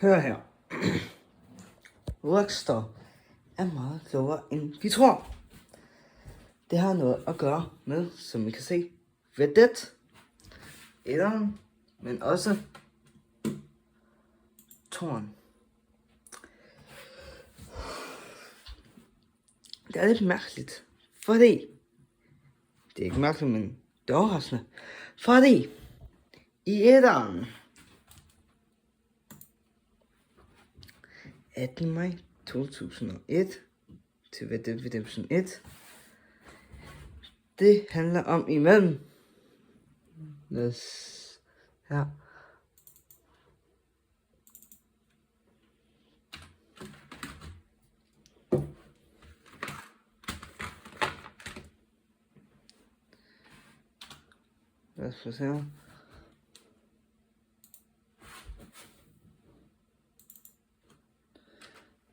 Hør her. Rockstar er meget klogere, end vi tror. Det har noget at gøre med, som I kan se, Red Dead, etteren, men også toren. Det er lidt mærkeligt, fordi det er ikke mærkeligt, men det er overraskende, fordi i etteren 18. maj 2001 til Red Dead Redemption 1. Det handler om imellem. Lad os her. Lad os få se her.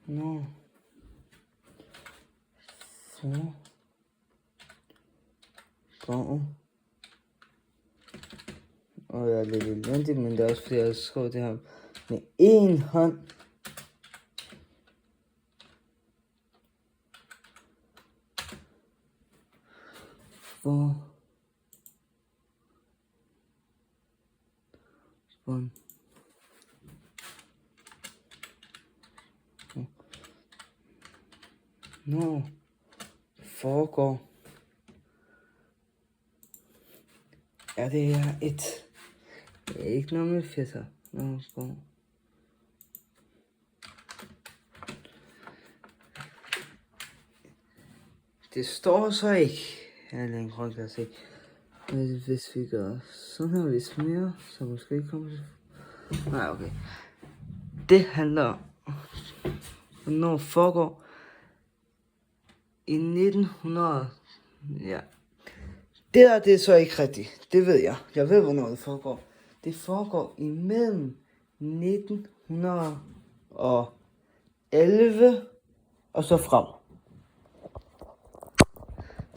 Nå. Så. Gå. Og jeg er lidt elendig, men det er også fordi, jeg har skrevet det her med en hånd. Hvor? Nå, foregår. Er det her et? Det er ikke noget med fætter. Nå, går. Det står så ikke. Jeg er en grund til at se. Men hvis vi gør sådan her, hvis mere, så måske ikke kommer til. Nej, okay. Det handler om, hvornår foregår i 1900. Ja. Det er så ikke rigtigt. Det ved jeg. Jeg ved, hvornår det foregår. Det foregår imellem 1911 og så frem.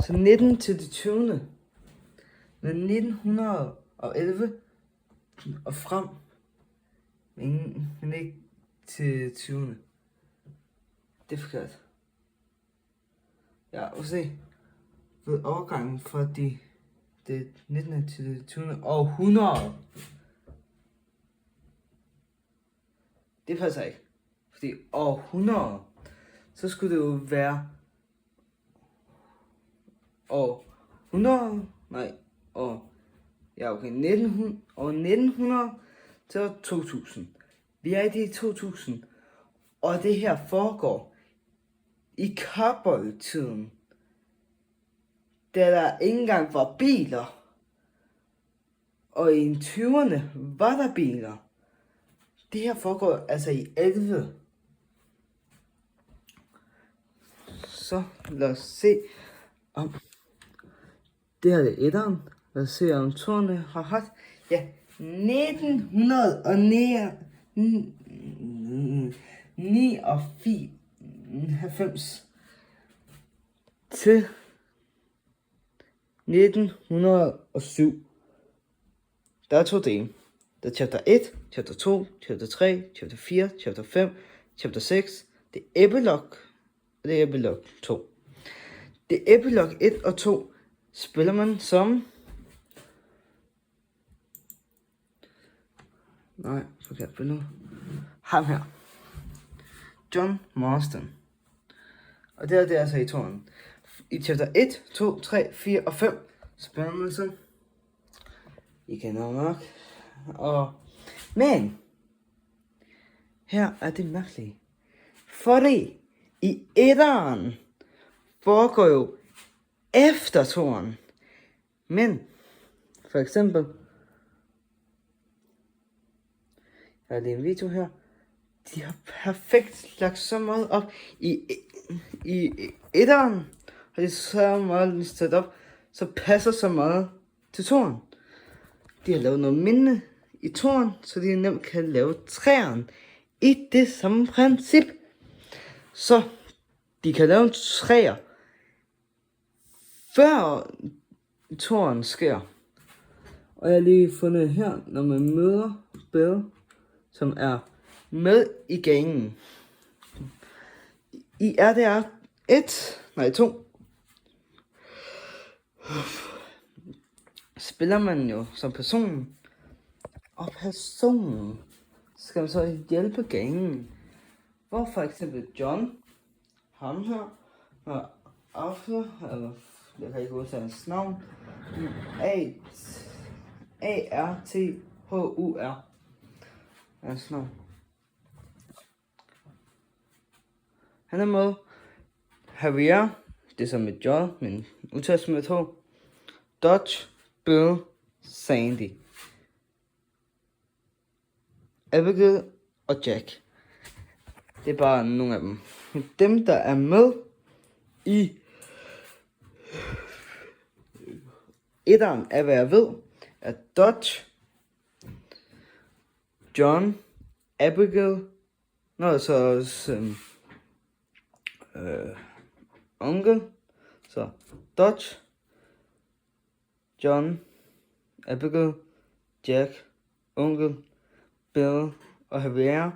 Så 19 til det 20. Men 1911 og frem. Men ikke til 20. Det er forkert. Ja, og se. Ved overgangen fra det 19. til det 20. århundrede. Det passer ikke. Fordi århundrede, så skulle det jo være år 100, nej, ja okay, 1900 til år 2000. Vi er i det 2000, og det her foregår i cowboy-tiden, da der ikke engang var biler, og i 20'erne var der biler. Det her foregår altså i 11. Så lad os se om det her er etteren. Lad os se om toerne har haft. Ja, 1999 til 1907. Der er 2 dele. Der er chapter 1, chapter 2, chapter 3, chapter 4, chapter 5, chapter 6. Det er epilog, og det er epilog 2. Det er epilog 1 og 2 spiller man som... Nej, forkert billede. Ham her. John Marston. Og det er altså i toren. I chapter 1, 2, 3, 4 og 5 spiller man som... I kender nok. Men her er det mærkeligt. Fordi i etteren foregår jo efter toren. Men for eksempel, jeg har lige en video her. De har perfekt lagt så meget op i etteren. Har de så meget listet op, så passer så meget til toren. De har lavet noget mindre i toren, så de nemt kan lave træerne i det samme princip. Så de kan lave træer før toren sker. Og jeg har lige fundet her, når man møder Bill, som er med i gangen. I RDR 2 spiller man jo som personen, og personen skal man så hjælpe gangen. Hvor for eksempel John, ham her, og Arthur, eller jeg kan ikke udtale hans navn, Arthur, hans navn. Han er med. Javier, det er som et J, men udtales med H. Dodge, Bill, Sandy, Abigail og Jack. Det er bare nogle af dem. Dem, der er med i etteren af hvad jeg ved, er Dodge, John, Abigail, så også onkel, så Dodge, John, Abigail, Jack, onkel, Bill og Javier.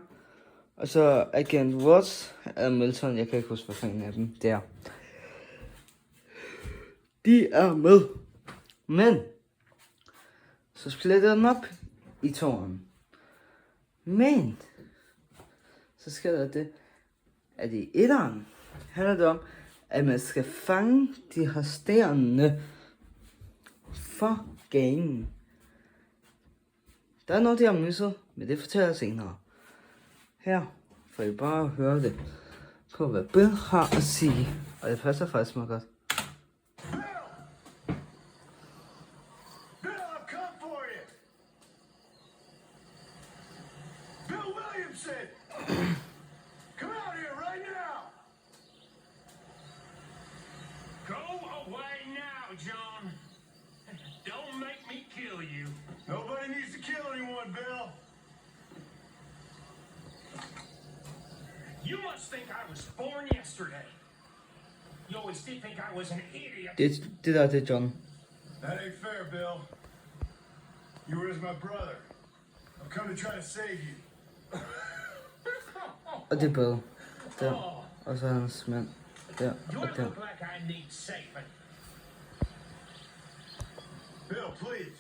Og så Agent Watts og Milton, jeg kan ikke huske, hvad fanden af dem der. De er med. Men så splitter den op i tårnen. Men så sker der det, at i etteren handler det om, at man skal fange de resterende for gangen. Der er noget, de har misset, men det fortæller jeg senere. Her får I bare høre det på, hvad Bill har at sige. Og det passer faktisk meget godt. Bill, I've come for you. Bill Williamson! Come out here right now! Go away now, John. Don't make me kill you. Nobody needs to kill anyone, Bill. You must think I was born yesterday. You always did think I was an idiot. Det der, det er John. That ain't fair, Bill. You were as my brother. I've come to try to save you. Og det er Bill. Der. Og så hans mand. Der You og der. look like I need saving. Bill, please.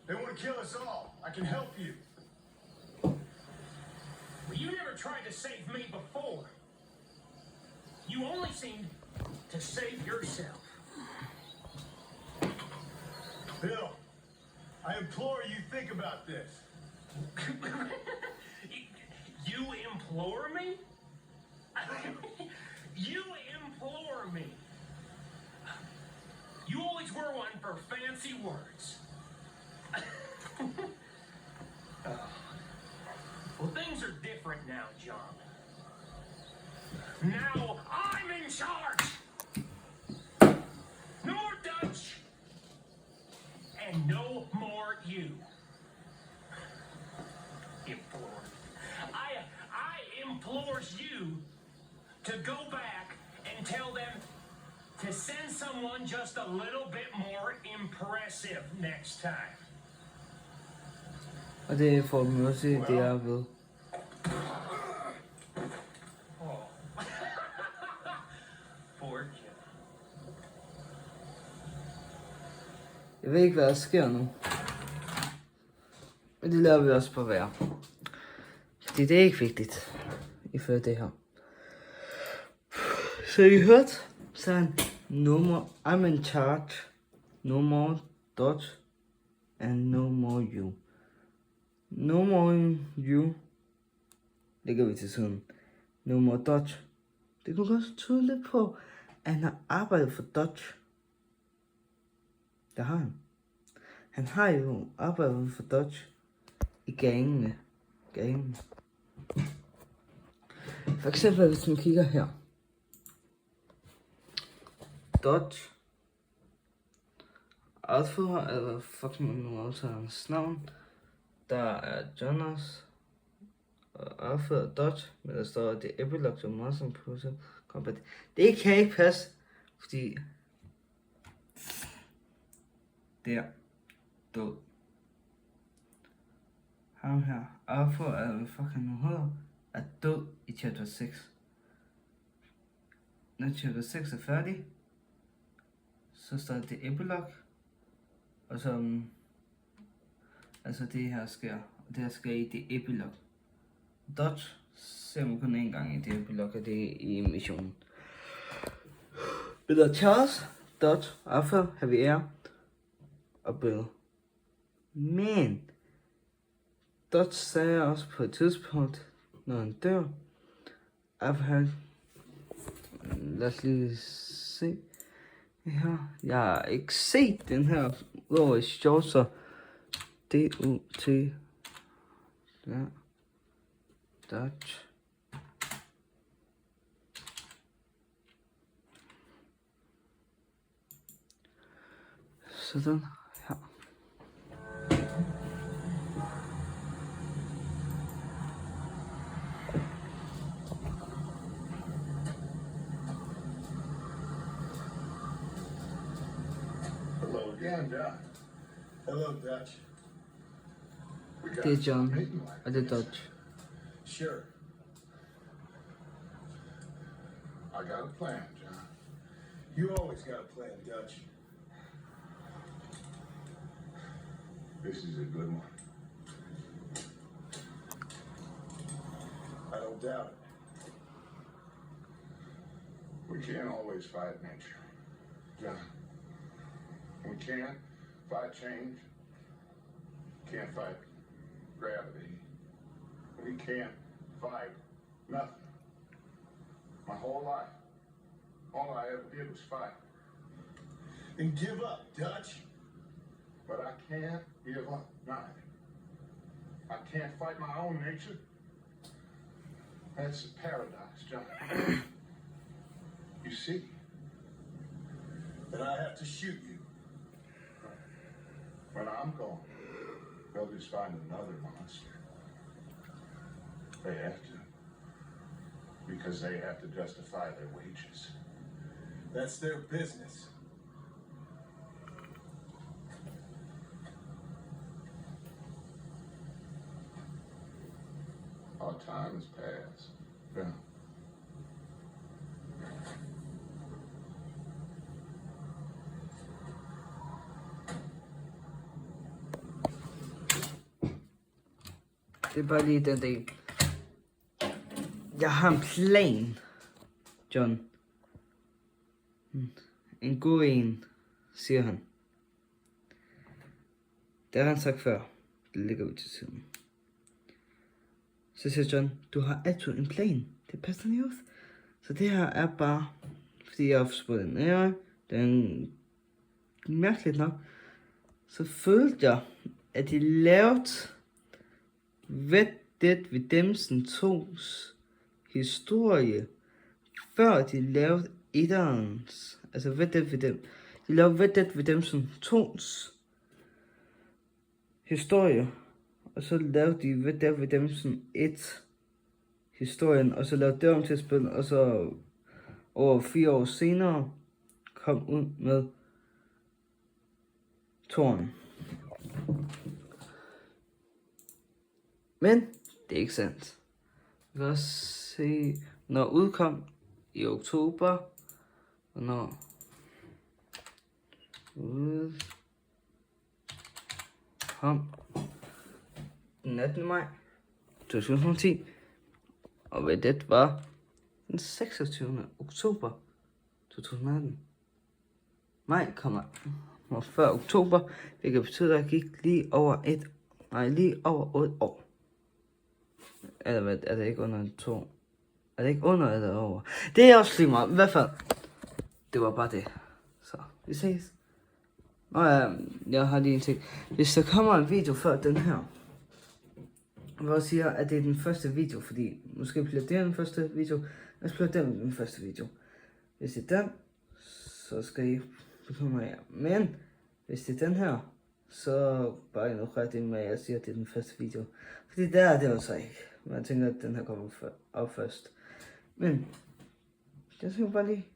They want to kill us all. I can help you. Well, you never tried to save me before. You only seemed to save yourself. Bill, I implore you think about this. You implore me? You implore me? You always were one for fancy words. Well, things are different now, John. Now I'm in charge. No more Dutch. And no more you. Implore. I implores you to go back and tell them to send someone just a little bit more impressive next time. Og det er for at møde det jeg ved. Oh. Poor Jim. Jeg ved ikke, hvad der sker nu. Men det lader vi også på være. Fordi det er ikke vigtigt. Ifølge det her. Så I hørte, så er han no more, I'm in charge. No more Dodge. And no more you. No more you. Lægger vi til siden. No more Dodge. Det kunne også tydeligt på, at han har arbejdet for Dodge. Det har han. Han har jo arbejdet for Dodge i gangene. For eksempel, hvis man kigger her. Dodge. Arthur, eller fucking nu også hans navn. Der er Jonas. Og Arthur og Dodge. Men der står, at det er Epilogue to Muscle Project Combat. Det kan ikke passe. Fordi der død. Ham her, Arthur, eller hvad fuck han nu hedder. er død i chapter 6. Når chapter 6 er færdig, så står det epilog, og så altså det her sker, og det her sker i det epilog. Dodge ser man kun en gang i det epilog, og det er i missionen. Bill Charles, Dodge, Arthur, Javier og Bill. Men Dodge sagde også på et tidspunkt, når han dør, at han... Lad os lige se her. Jeg har ikke set den her udover i short, så D-U-T. Ja. Dodge. Sådan her. Hello again, John. Hello, Dutch. We got Det er John, some meeting like og det er this. Dodge. Sure. I got a plan, John. You always got a plan, Dutch. This is a good one. I don't doubt it. We can't always fight nature, John. We can't fight change. Can't fight gravity. We can't fight nothing. My whole life, all I ever did was fight. Then give up, Dutch. But I can't give up neither. I can't fight my own nature. That's a paradox, John. You see? Then I have to shoot you. When I'm gone, they'll just find another monster. They have to. Because they have to justify their wages. That's their business. Our time has passed. Yeah. Det er bare lige den del. Jeg har en plan, John. En god en, siger han. Det har han sagt før. Det ligger ud til siden. Så siger John, du har altid en plan. Det passer lige ud. Så det her er bare, fordi jeg har spurgt den her. Den mærkeligt nok. Så følte jeg, at de lavede Red Dead Redemption 2's historie, før de lavede etterens, altså Red Dead Redemption. De lavede Red Dead Redemption 2's historie, og så lavede de Red Dead Redemption 1 historien, og så lavede det om til spil, og så over 4 år senere kom ud med toren. Men det er ikke sandt. Vi kan også se, når udkom i oktober, og når udkom den 18. maj 2010, og hvad det var den 26. oktober 2018. Maj kommer før oktober, hvilket betyder, at jeg gik lige over et år. Eller hvad, er det ikke under 2? Er det ikke under eller over? Det er også lige meget, i hvert fald. Det var bare det. Så, vi ses. Nå ja, jeg har lige en ting. Hvis der kommer en video før den her, hvor jeg siger, at det er den første video, fordi måske bliver det den første video, og så bliver den første video. Hvis det er den, så skal I bekymre jer. Men, hvis det er den her, så bare ignorer det med, at jeg siger, at det er den første video. Fordi der er det også ikke. Men jeg tænker, at den her kommer op først. Men, jeg tænker bare lige.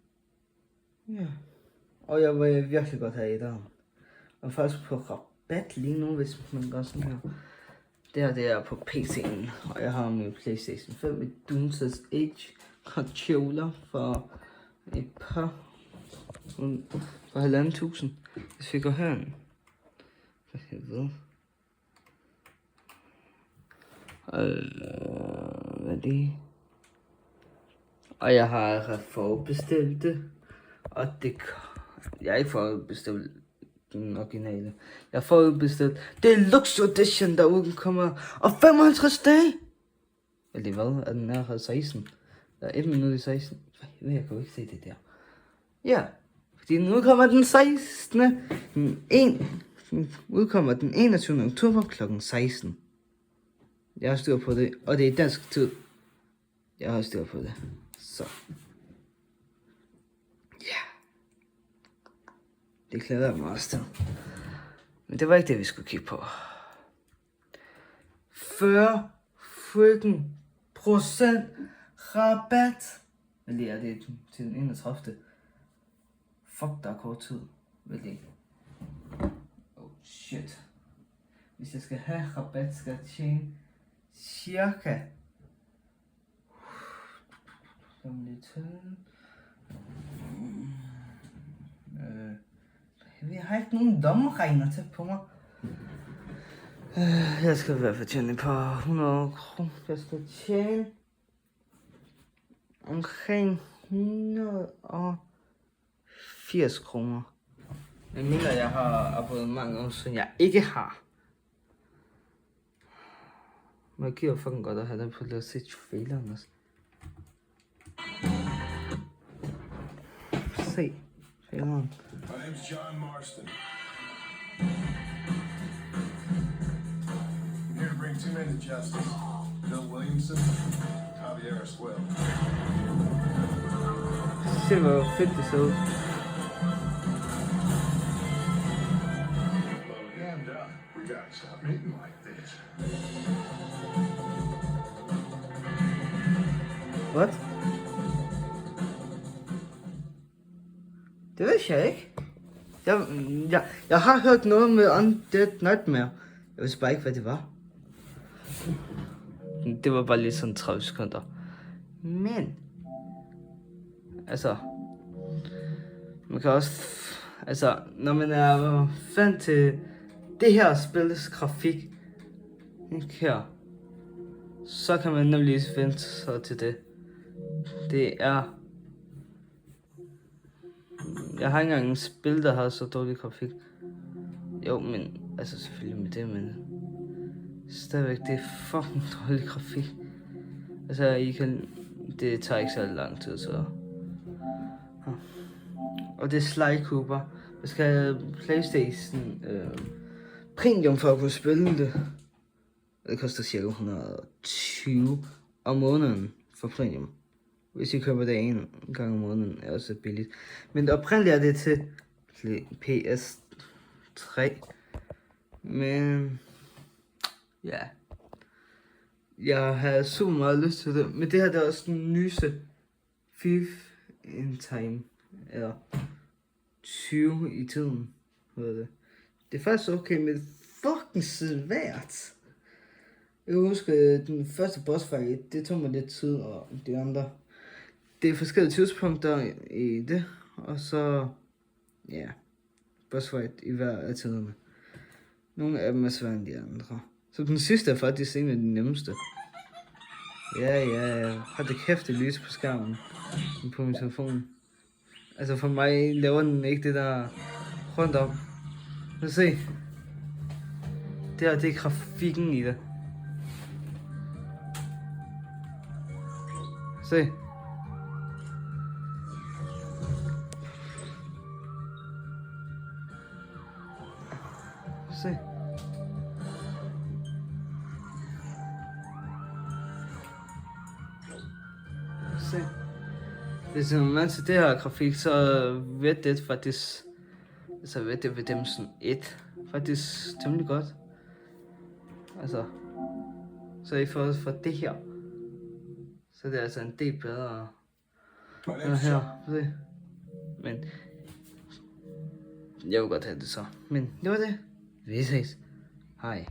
Ja. Og jeg vil virkelig godt have et af. Og faktisk på rabat lige nu, hvis man gør sådan her. Det her, det er på PC'en, og jeg har min PlayStation 5 med Doom's Age controller for et par, for 1.500, hvis vi går herind. For helvede. Hvad er det? Og jeg har forudbestilt det, og jeg har ikke forudbestilt den originale. Jeg har forudbestilt. Det er Lux Edition, der udkommer om 55 dage. Eller hvad? Er den her 16? Der er 1 minut i 16. Jeg kan jo ikke se det der. Ja, fordi den udkommer den 16. Den udkommer den 21. oktober kl. 16. Jeg har styr på det, og det er dansk tid. Jeg har styr på det. Så. Ja. Det glæder jeg mig også til. Men det var ikke det, vi skulle kigge på. 40 freaking procent rabat. Eller er det til den 31. Fuck, der er kort tid. Vel ikke. Oh shit. Hvis jeg skal have rabat, skal jeg tjene cirka. Jeg har ikke nogen lommeregner til på mig. Jeg skal i hvert fald tjene et par 100 kroner. Jeg skal tjene omkring 180 kroner. Jeg mener, jeg har abonnement, som jeg ikke har. Men jeg giver fucking godt at have det på at se traileren også. Se traileren. My name's John Marston. I'm here to bring 2 men to justice. Bill Williamson, Javier Esquivel. Se hvor fedt det ser ud. And we gotta stop meeting like this. What? Det ved jeg ikke. Jeg har hørt noget med Undead Nightmare. Jeg vidste bare ikke, hvad det var. Det var bare lige sådan 30 sekunder. Men altså, man kan også, altså, når man er fan til det her spils grafik, ikke her, så kan man nemlig vente sig til det. Det er, jeg har ikke engang en spil, der har så dårlig grafik. Jo, men, altså selvfølgelig med det, men stadigvæk, det er fucking dårlig grafik. Altså, det tager ikke så lang tid, så. Og det er Sly Cooper. Jeg skal have PlayStation Premium for at kunne spille det. Det koster cirka 120 om måneden for Premium. Hvis I køber det en gang om måneden, er også billigt. Men oprindeligt er det til PS3. Men ja, jeg har super meget lyst til det. Men det her, det er også den nyeste Thief in Time. Eller 20 i tiden. Det er faktisk okay, men det er fucking svært. Jeg kan huske, den første boss fight, det tog mig lidt tid, og de andre. Det er forskellige tidspunkter i det, og så, ja, boss fight i hver af tiderne. Nogle af dem er sværere end de andre. Så den sidste er faktisk en af de nemmeste. Ja. Hold da kæft, det lyser på skærmen på min telefon. Altså for mig laver den ikke det der rundt om. Lad os se. Det her, det er grafikken i det. Se. Se. Se. Hvis man er til det her grafik, så ved det faktisk, altså ved det Redemption 1 faktisk temmelig godt. Altså, så i forhold for det her, så det er altså en del bedre her. Se. Men jeg vil godt have det så. Men det var det. Vi ses. Hej.